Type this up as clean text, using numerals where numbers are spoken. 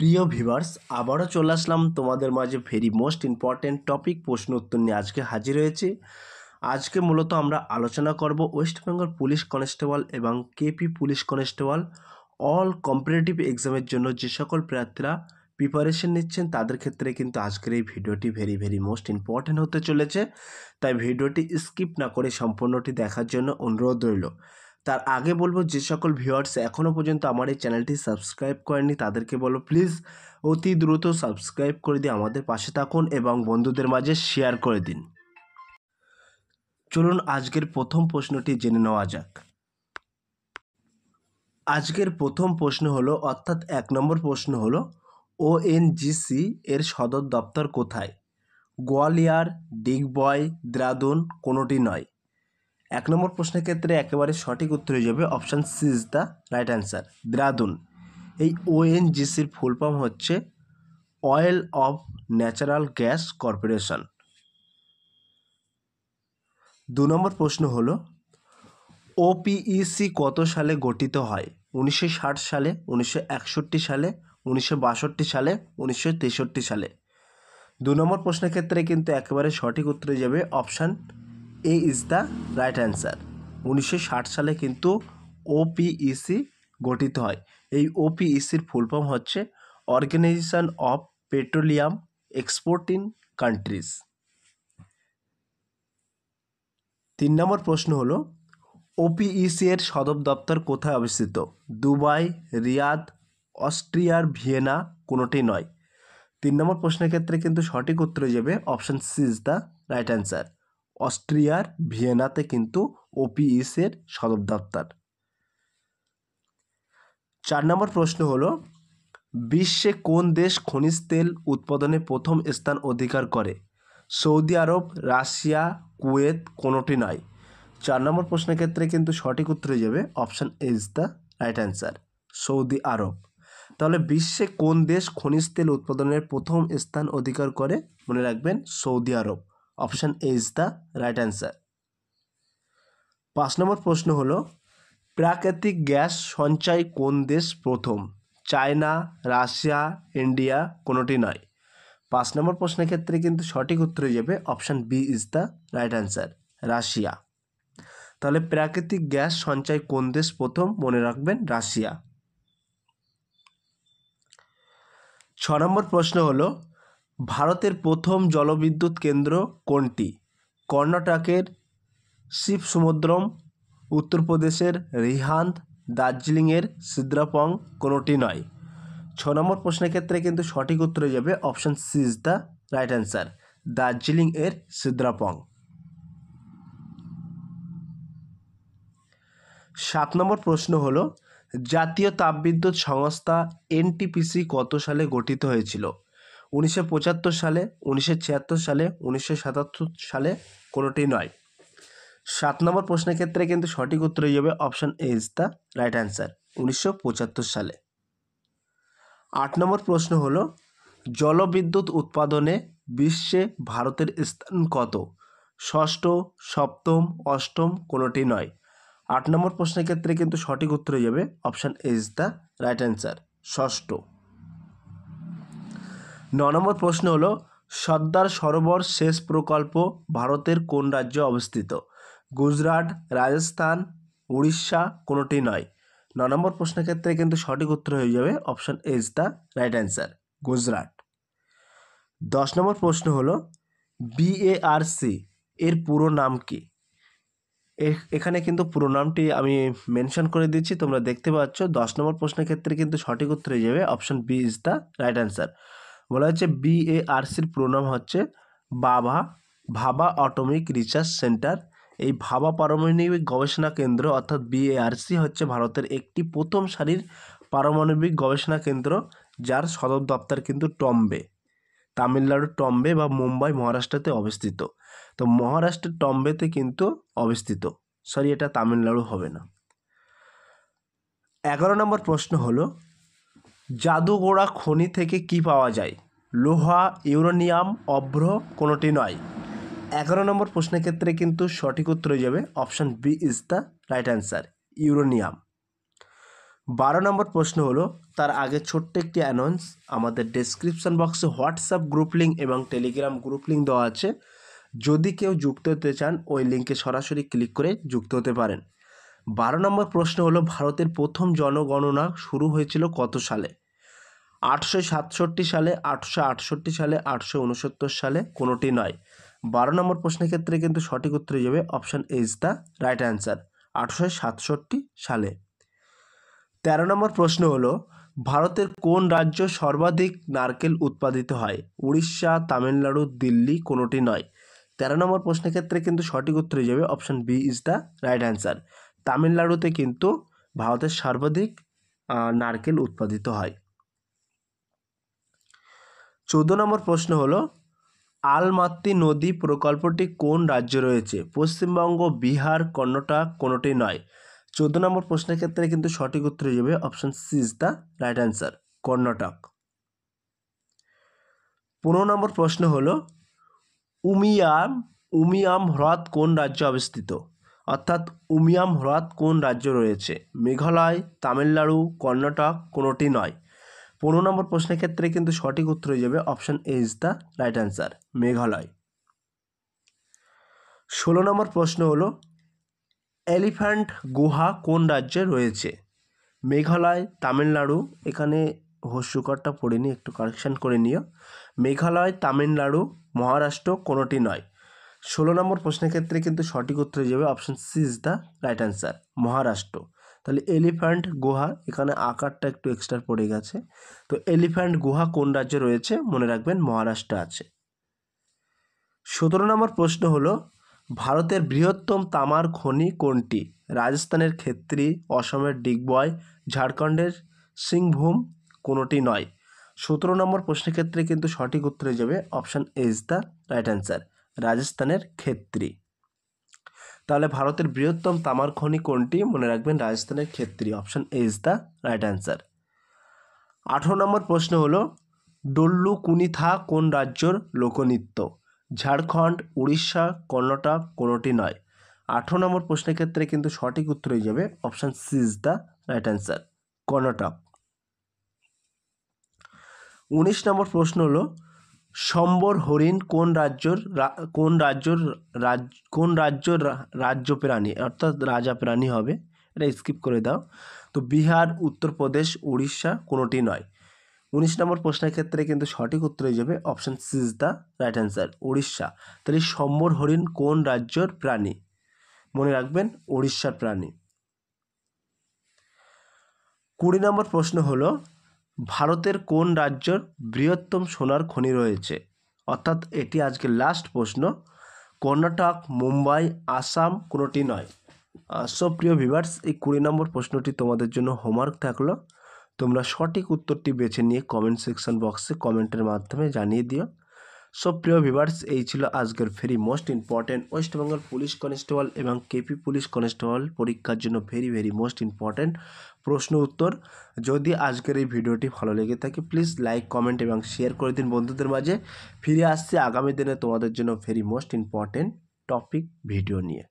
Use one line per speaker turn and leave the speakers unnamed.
প্রিয় ভিউয়ার্স, আবারও চলে আসলাম তোমাদের মাঝে ভেরি মোস্ট ইম্পর্ট্যান্ট টপিক প্রশ্ন উত্তর নিয়ে আজকে হাজির হয়েছি। আজকে মূলত আমরা আলোচনা করব ওয়েস্ট বেঙ্গল পুলিশ কনস্টেবল এবং KP police constable all competitive এক্সামের জন্য যে সকল প্রার্থীরা প্রিপারেশন নিচ্ছেন তাদের ক্ষেত্রে কিন্তু আজকের এই ভিডিওটি ভেরি মোস্ট ইম্পর্ট্যান্ট হতে চলেছে। তাই ভিডিওটি স্কিপ না করে সম্পূর্ণটি দেখার জন্য অনুরোধ রইল। তার আগে বলবো, যে সকল ভিউয়ার্স এখনও পর্যন্ত আমার এই চ্যানেলটি সাবস্ক্রাইব করেনি তাদেরকে বলবো প্লিজ অতি দ্রুত সাবস্ক্রাইব করে দিয়ে আমাদের পাশে থাকুন এবং বন্ধুদের মাঝে শেয়ার করে দিন। চলুন আজকের প্রথম প্রশ্নটি জেনে নেওয়া যাক। আজকের প্রথম প্রশ্ন হলো, অর্থাৎ 1 নম্বর প্রশ্ন হলো, ওএনজিসি এর সদর দপ্তর কোথায়? গোয়ালিয়র, ডিগবয়, দেরাদুন, কোনোটি নয়। 1 নম্বর প্রশ্নের ক্ষেত্রে একেবারে সঠিক উত্তর হয়ে যাবে option C is the right answer, Dehradun. এই ওএনজিসির ফুল ফর্ম হচ্ছে oil of natural gas corporation. 2 নম্বর প্রশ্ন হলো, ওপিইসি কত সালে গঠিত হয়? 1960 সালে, 1961 সালে, 1962 সালে, 1963 সালে। 2 নম্বর প্রশ্নের ক্ষেত্রে কিন্তু একেবারে সঠিক উত্তর হয়ে যাবে option A is the right answer. 1960 সালে কিন্তু ওপিইসি গঠিত হয়। এই ওপিইসির ফুল ফর্ম হচ্ছে organisation of petroleum exporting countries. 3 নম্বর প্রশ্ন হলো, ওপিইসি এর সদর দপ্তর কোথায় অবস্থিত? দুবাই, রিয়াদ, অস্ট্রিয়ার ভিয়েনা, কোনোটি নয়। 3 নম্বর প্রশ্নের ক্ষেত্রে কিন্তু সঠিক উত্তর হয়ে যাবে option C is the right answer, অস্ট্রিয়ার ভিয়েনাতে কিন্তু ওপিইসি এর সদর দপ্তর। 4 নম্বর প্রশ্ন হলো, বিশ্বে কোন দেশ খনিজ তেল উৎপাদনে প্রথম স্থান অধিকার করে? সৌদি আরব, রাশিয়া, কুয়েত, কোনোটি নয়। 4 নম্বর প্রশ্নের ক্ষেত্রে কিন্তু সঠিক উত্তর হয়ে যাবে option A is the right answer, Saudi Arab. তাহলে বিশ্বে কোন দেশ খনিজ তেল উৎপাদনের প্রথম স্থান অধিকার করে? মনে রাখবেন Saudi Arab, option A is the right answer. 5 নম্বর প্রশ্ন হলো, প্রাকৃতিক গ্যাস সঞ্চয় কোন দেশ প্রথম? চায়না, রাশিয়া, ইন্ডিয়া, কোনোটি নয়। 5 নম্বর প্রশ্নের ক্ষেত্রে কিন্তু সঠিক উত্তর হয়ে যাবে option B is the right answer, Russia. তাহলে প্রাকৃতিক গ্যাস সঞ্চয় কোন দেশ প্রথম? মনে রাখবেন রাশিয়া। 6 নম্বর প্রশ্ন হলো, ভারতের প্রথম জলবিদ্যুৎ কেন্দ্র কোনটি? কর্ণাটকের শিবসমুদ্রম, উত্তরপ্রদেশের রিহান্দ, দার্জিলিংয়ের সিদ্রাপং, কোনোটি নয়। 6 নম্বর প্রশ্নের ক্ষেত্রে কিন্তু সঠিক উত্তর হয়ে যাবে option C is the right answer, Darjeeling এর সিদ্রাপং। 7 নম্বর প্রশ্ন হলো, জাতীয় তাপবিদ্যুৎ সংস্থা এনটিপিসি কত সালে গঠিত হয়েছিল? 1975 সালে, 1976 সালে, 1977 সালে, কোনোটি নয়। 7 নম্বর প্রশ্নের ক্ষেত্রে কিন্তু সঠিক উত্তর হয়ে যাবে option A is the right answer, 1975 সালে। 8 নম্বর প্রশ্ন হলো, জলবিদ্যুৎ উৎপাদনে বিশ্বে ভারতের স্থান কত? ষষ্ঠ, সপ্তম, অষ্টম, কোনোটি নয়। 8 নম্বর প্রশ্নের ক্ষেত্রে কিন্তু সঠিক উত্তর হয়ে যাবে option A is the right answer, ষষ্ঠ। 9 নম্বর প্রশ্ন হলো, সর্দার সরোবর সেচ প্রকল্প ভারতের কোন রাজ্যে অবস্থিত? গুজরাট, রাজস্থান, উড়িষ্যা, কোনোটি নয়। 9 নম্বর প্রশ্নের ক্ষেত্রে কিন্তু সঠিক উত্তর হয়ে যাবে option A is the right answer, Gujarat. 10 নম্বর প্রশ্ন হলো, বিএআরসি এর পুরো নাম কি? এখানে কিন্তু পুরো নামটি আমি মেনশন করে দিচ্ছি, তোমরা দেখতে পাচ্ছ। 10 নম্বর প্রশ্নের ক্ষেত্রে কিন্তু সঠিক উত্তর হয়ে যাবে option B is the right answer. বলা হচ্ছে বিএআরসির পুরো নাম হচ্ছে ভাবা অ্যাটমিক রিসার্চ সেন্টার। এই ভাবা পারমাণবিক গবেষণা কেন্দ্র অর্থাৎ বিএআরসি হচ্ছে ভারতের একটি প্রথম সারির পারমাণবিক গবেষণা কেন্দ্র, যার সদর দপ্তর কিন্তু টম্বে, তামিলনাড়ুর টম্বে বা মুম্বাই, মহারাষ্ট্রতে অবস্থিত। তো মহারাষ্ট্রের টম্বেতে কিন্তু অবস্থিত, সরি এটা তামিলনাড়ু হবে না। 11 নম্বর প্রশ্ন হলো, জাদুগোড়া খনি থেকে কি পাওয়া যায়? লোহা, ইউরেনিয়াম, অভ্র, কোনোটি নয়। 11 নম্বর প্রশ্নের ক্ষেত্রে কিন্তু সঠিক উত্তর হয়ে যাবে option B is the right answer, uranium. 12 নম্বর প্রশ্ন হলো, তার আগে ছোট্ট একটি অ্যানাউন্স, আমাদের ডেসক্রিপশন বক্সে হোয়াটসঅ্যাপ গ্রুপ লিঙ্ক এবং টেলিগ্রাম গ্রুপ লিঙ্ক দেওয়া আছে। যদি কেউ যুক্ত হতে চান ওই লিঙ্কে সরাসরি ক্লিক করে যুক্ত হতে পারেন। 12 নম্বর প্রশ্ন হলো, ভারতের প্রথম জনগণনা শুরু হয়েছিল কত সালে? 867 সালে, 868 সালে, 869 সালে, কোনোটি নয়। 12 নম্বর প্রশ্নের ক্ষেত্রে কিন্তু সঠিক উত্তর হয়ে যাবে option A is the right answer, 867 সালে। 13 নম্বর প্রশ্ন হলো, ভারতের কোন রাজ্য সর্বাধিক নারকেল উৎপাদিত হয়? উড়িষ্যা, তামিলনাড়ু, দিল্লি, কোনোটি নয়। 13 নম্বর প্রশ্নের ক্ষেত্রে কিন্তু সঠিক উত্তর হয়ে যাবে option B is the right answer. তামিলনাড়ুতে কিন্তু ভারতের সর্বাধিক নারকেল উৎপাদিত হয়। 14 নম্বর প্রশ্ন হলো, আলমাত্তি নদী প্রকল্পটি কোন রাজ্যে রয়েছে? পশ্চিমবঙ্গ, বিহার, কর্ণাটক, কোনোটি নয়। 14 নম্বর প্রশ্নের ক্ষেত্রে কিন্তু সঠিক উত্তর হয়ে যাবে option C is the right answer, Karnataka. 15 নম্বর প্রশ্ন হলো, উমিয়াম হ্রদ কোন রাজ্যে অবস্থিত? অর্থাৎ উমিয়াম হ্রদ কোন রাজ্য রয়েছে? মেঘালয়, তামিলনাড়ু, কর্ণাটক, কোনোটি নয়। 15 নম্বর প্রশ্নের ক্ষেত্রে কিন্তু সঠিক উত্তর হয়ে যাবে option A is the right answer, Meghalaya. 16 নম্বর প্রশ্ন হলো, এলিফ্যান্ট গুহা কোন রাজ্যে রয়েছে? মেঘালয়, তামিলনাড়ু, এখানে হস্যকরটা পড়িনি, একটু কারেকশান করে নিও। মেঘালয়, তামিলনাড়ু, মহারাষ্ট্র, কোনোটি নয়। 16 নম্বর প্রশ্নের ক্ষেত্রে কিন্তু সঠিক উত্তর হয়ে যাবে option C is the right answer, Maharashtra. তাহলে এলিফ্যান্ট গুহা, এখানে আকারটা একটু এক্সট্রা পড়ে গেছে। তো এলিফ্যান্ট গুহা কোন রাজ্যে রয়েছে? মনে রাখবেন মহারাষ্ট্রে আছে। 17 নম্বর প্রশ্ন হলো, ভারতের বৃহত্তম তামার খনি কোনটি? রাজস্থানের খেত্রি, অসমের ডিগবয়, ঝাড়খণ্ডের সিংভূম, কোনোটি নয়। 17 নম্বর প্রশ্নের ক্ষেত্রে কিন্তু সঠিক উত্তর হয়ে যাবে option A is the right answer, রাজস্থানের খেত্রি। তাহলে ভারতের বৃহত্তম তামার খনি কোনটি? মনে রাখবেন রাজস্থানের Khetri, option A is the right answer. 18 number প্রশ্ন হলো, ডোল্লু কুনিথা কোন রাজ্যর লোকনৃত্য? ঝাড়খণ্ড, উড়িষ্যা, কর্ণাটক, কোনোটি নয়। 18 নম্বর প্রশ্নের ক্ষেত্রে কিন্তু সঠিক উত্তর হয়ে যাবে option C is the right answer, Karnataka. 19 নম্বর প্রশ্ন হলো, সম্বর হরিণ কোন রাজ্যর রাজ্য প্রাণী? অর্থাৎ রাজা প্রাণী হবে, এটা স্কিপ করে দাও। তো বিহার, উত্তরপ্রদেশ, উড়িষ্যা, কোনোটি নয়। 19 নম্বর প্রশ্নের ক্ষেত্রে কিন্তু সঠিক উত্তর হয়ে যাবে option C is the right answer, Orissa. তাহলে সম্বর হরিণ কোন রাজ্যের প্রাণী? মনে রাখবেন উড়িষ্যার প্রাণী। 20 নম্বর প্রশ্ন হলো, ভারতের কোন রাজ্যের বৃহত্তম সোনার খনি রয়েছে? অর্থাৎ এটি আজকে লাস্ট প্রশ্ন। কর্ণাটক, মুম্বাই, আসাম, কোনোটি নয়। সব প্রিয় ভিউয়ার্স, এই 20 নম্বর প্রশ্নটি তোমাদের জন্য হোমওয়ার্ক থাকলো। তোমরা সঠিক উত্তরটি বেছে নিয়ে কমেন্ট সেকশন বক্সে কমেন্টের মাধ্যমে জানিয়ে দিও। সব প্রিয় ভিউয়ার্স, এই ছিল আজকের very most important West Bengal police constable এবং কেপি পুলিশ কনস্টেবল পরীক্ষার জন্য ভেরি মোস্ট ইম্পর্টেন্ট প্রশ্ন উত্তর। যদি আজকের এই ভিডিওটি ভালো লেগে থাকে প্লিজ লাইক, কমেন্ট এবং শেয়ার করে দিন বন্ধুদের মাঝে। ফিরে আসছে আগামী দিনে তোমাদের জন্য very most important topic video নিয়ে।